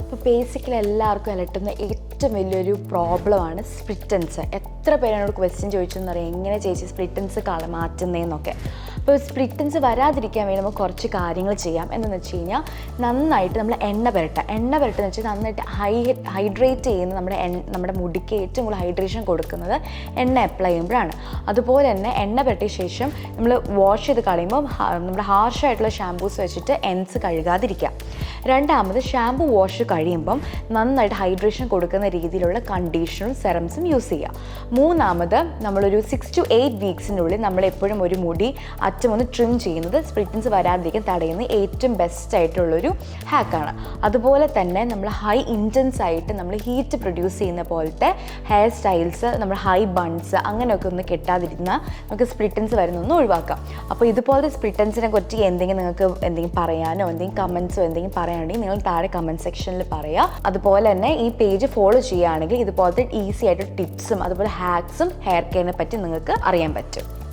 അപ്പോൾ ബേസിക്കലി എല്ലാവർക്കും അലട്ടുന്ന ഏറ്റവും വലിയൊരു പ്രോബ്ലമാണ് സ്പ്ലിറ്റൻസ്. എത്ര പേരോട് ക്വസ്റ്റ്യൻ ചോദിച്ചെന്ന് അറിയാം, എങ്ങനെ ചേച്ചി സ്പ്ലിറ്റൻസ് മാറ്റുന്നതെന്നൊക്കെ. അപ്പോൾ സ്പ്ലിറ്റൻസ് വരാതിരിക്കാൻ വേണ്ടി നമുക്ക് കുറച്ച് കാര്യങ്ങൾ ചെയ്യാം. എന്താണെന്ന് വെച്ച് കഴിഞ്ഞാൽ നന്നായിട്ട് നമ്മൾ എണ്ണ പുരട്ടുക എന്ന് വെച്ചാൽ നന്നായിട്ട് ഹൈഡ്രേറ്റ് ചെയ്യുന്ന നമ്മുടെ മുടിക്ക് ഏറ്റവും കൂടുതൽ ഹൈഡ്രേഷൻ കൊടുക്കുന്നത് എണ്ണ അപ്ലൈ ചെയ്യുമ്പോഴാണ്. അതുപോലെ തന്നെ എണ്ണ പുരട്ടിയ ശേഷം നമ്മൾ വാഷ് ചെയ്ത് കളയുമ്പോൾ നമ്മുടെ ഹാർഷായിട്ടുള്ള ഷാമ്പൂസ് വെച്ചിട്ട് എൻസ് കഴുകാതിരിക്കുക. രണ്ടാമത് ഷാമ്പു വാഷ് കഴിയുമ്പം നന്നായിട്ട് ഹൈഡ്രേഷൻ കൊടുക്കുന്ന രീതിയിലുള്ള കണ്ടീഷണറും സെറംസും യൂസ് ചെയ്യുക. മൂന്നാമത് നമ്മളൊരു 6 to 8 വീക്സിനുള്ളിൽ നമ്മളെപ്പോഴും ഒരു മുടി അറ്റമൊന്ന് ട്രിം ചെയ്യുന്നത് സ്പ്ലിറ്റൻസ് വരാതിരിക്കാൻ തടയുന്ന ഏറ്റവും ബെസ്റ്റ് ആയിട്ടുള്ളൊരു ഹാക്കാണ്. അതുപോലെ തന്നെ നമ്മൾ ഹൈ ഇൻറ്റൻസ് ആയിട്ട് നമ്മൾ ഹീറ്റ് പ്രൊഡ്യൂസ് ചെയ്യുന്ന പോലത്തെ ഹെയർ സ്റ്റൈൽസ്, നമ്മൾ ഹൈ ബൺസ് അങ്ങനെയൊക്കെ ഒന്ന് കെട്ടാതിരുന്നാൽ നമുക്ക് സ്പ്ലിറ്റൻസ് വരുന്നൊന്ന് ഒഴിവാക്കാം. അപ്പോൾ ഇതുപോലത്തെ സ്പ്ലിറ്റൻസിനെ കുറിച്ച് നിങ്ങൾക്ക് പറയാനോ കമൻസോ പറയുകയാണെങ്കിൽ നിങ്ങൾ താഴെ കമൻറ്റ് സെക്ഷനിൽ പറയുക. അതുപോലെ തന്നെ ഈ പേജ് ഫോളോ ചെയ്യുകയാണെങ്കിൽ ഇതുപോലത്തെ ഈസി ആയിട്ട് ടിപ്സും അതുപോലെ ഹാക്സും ഹെയർ കെയറിനെ പറ്റി നിങ്ങൾക്ക് അറിയാൻ പറ്റും.